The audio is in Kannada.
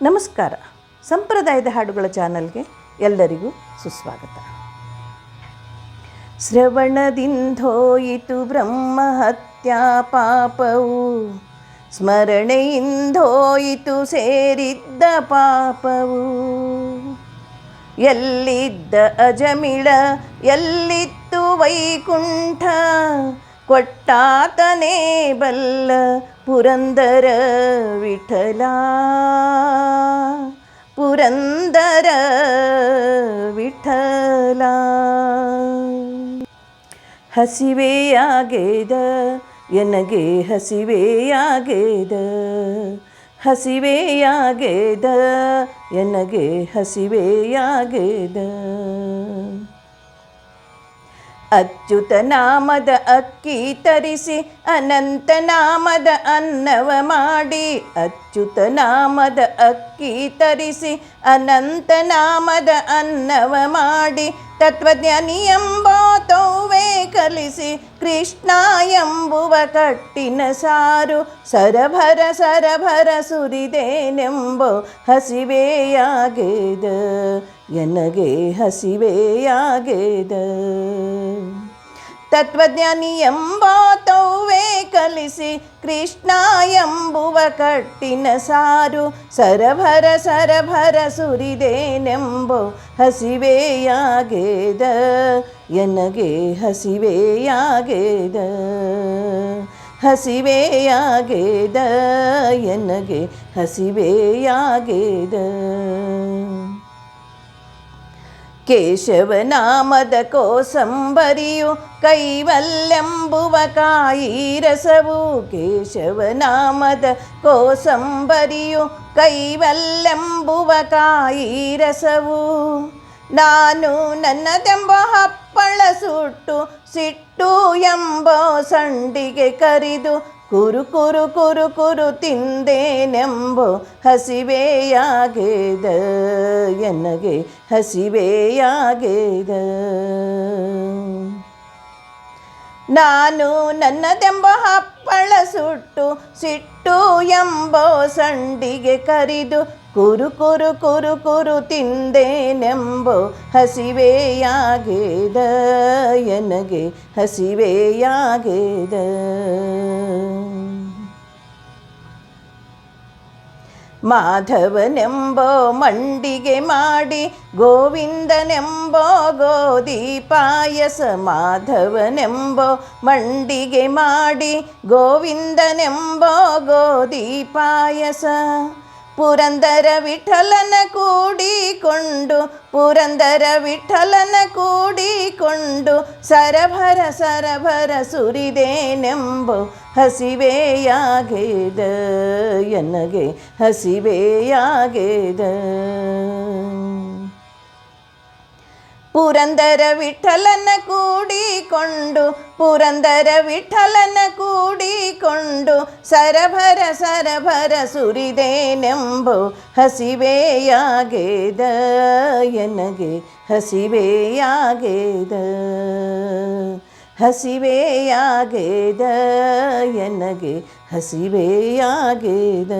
ನಮಸ್ಕಾರ. ಸಂಪ್ರದಾಯದ ಹಾಡುಗಳ ಚಾನಲ್ಗೆ ಎಲ್ಲರಿಗೂ ಸುಸ್ವಾಗತ. ಶ್ರವಣದಿಂದೋಯಿತು ಬ್ರಹ್ಮಹತ್ಯಾ ಪಾಪವು, ಸ್ಮರಣೆಯಿಂದೋಯಿತು ಸೇರಿದ್ದ ಪಾಪವು. ಎಲ್ಲಿದ್ದ ಅಜಮಿಳ ಎಲ್ಲಿತ್ತು ವೈಕುಂಠ, ಕೊಟ್ಟಾತನೇ ಬಲ್ಲ ಪುರಂದರ ವಿಠಲ. ಪುರಂದರ ವಿಠಲ. ಹಸಿವೆಯಾಗೇದ ಎನಗೆ ಹಸಿವೆಯಾಗೇದ, ಹಸಿವೆಯಾಗೇದ ಎನಗೆ ಹಸಿವೆಯಾಗೇದ. ಅಚ್ಯುತ ನಾಮದ ಅಕ್ಕಿ ತರಿಸಿ ಅನಂತ ನಾಮದ ಅನ್ನವ ಮಾಡಿ, ಅಚ್ಯುತ ನಾಮದ ಅಕ್ಕಿ ತರಿಸಿ ಅನಂತ ನಾಮದ ಅನ್ನವ ಮಾಡಿ, ತತ್ವಜ್ಞಾನಿ ಎಂಬ ತೌವೆ ಕಲಿಸಿ ಕೃಷ್ಣ ಎಂಬುವ ಕಟ್ಟಿನ ಸಾರು. ಸರಭರ ಸರಭರ ಸುರಿದೇನೆಂಬೋ ಹಸಿವೆಯಾಗೇದ ಎನಗೆ ಹಸಿವೆಯಾಗೇದ. ತತ್ವಜ್ಞಾನಿ ಎಂಬ ತೌವೆ ಕಲಿಸಿ ಕೃಷ್ಣ ಎಂಬುವ ಕಟ್ಟಿನ ಸಾರು. ಸರಭರ ಸರಭರ ಸುರಿದೇನೆಂಬೋ ಹಸಿವೆಯಾಗೇದ ಎನಗೆ ಹಸಿವೆಯಾಗೇದ. ಹಸಿವೆಯಾಗೇದ ಎನಗೆ ಹಸಿವೆಯಾಗೇದ. ಕೇಶವನಾಮದ ಕೋಸಂಬರಿಯು ಕೈವಲ್ಯಂಬುವ ಕಾಯಿ ರಸವು. ಕೇಶವನಾಮದ ಕೋಸಂಬರಿಯು ಕೈವಲ್ಯಂಬುವ ಕಾಯಿ ರಸವು. ನಾನು ನನ್ನದೆಂಬ ಹಪ್ಪಳ ಸುಟ್ಟು ಸಿಟ್ಟು ಎಂಬೋ ಸಂಡಿಗೆ ಕರಿದು, ಕುರು ಕುರು ಕುರು ಕುರು ತಿಂದೇನೆಂಬೋ ಹಸಿವೆಯಾಗೇದ ಎನಗೆ ಹಸಿವೆಯಾಗೇದ. ನಾನು ನನ್ನದೆಂಬ ಹಪ್ಪಳ ಸುಟ್ಟು ಸಿಟ್ಟು ಎಂಬೋ ಸಂಡಿಗೆ ಕರಿದು, ಕುರು ಕುರು ಕುರು ಕುರು ತಿಂದೇನೆಂಬೋ ಹಸಿವೆಯಾಗೇದ ಎನಗೆ ಹಸಿವೆಯಾಗೇದ. ಮಾಧವನೆಂಬೋ ಮಂಡಿಗೆ ಮಾಡಿ ಗೋವಿಂದನೆಂಬೋ ಗೋಧಿ ಪಾಯಸ. ಮಾಧವನೆಂಬೋ ಮಂಡಿಗೆ ಮಾಡಿ ಗೋವಿಂದನೆಂಬೋ ಗೋಧಿ ಪಾಯಸ. ಪುರಂದರ ವಿಠಲನ ಕೂಡಿಕೊಂಡು, ಪುರಂದರ ವಿಠಲನ ಕೂಡಿಕೊಂಡು, ಸರಭರ ಸರಭರ ಸುರಿದೇನೆಂಬೋ ಹಸಿವೆಯಾಗೇದ ಎನಗೆ ಹಸಿವೆಯಾಗೇದ. ಪುರಂದರ ವಿಠಲನ ಕೂಡಿಕೊಂಡು, ಪುರಂದರ ವಿಠಲನ ಕೂಡಿಕೊಂಡು, ಸರಭರ ಸರಭರ ಸುರಿದೇನೆಂಬೋ ಹಸಿವೆಯಾಗೇದ ಎನಗೆ ಹಸಿವೆಯಾಗೇದ. ಹಸಿವೆಯಾಗೇದ ಎನಗೆ ಹಸಿವೆಯಾಗೇದ.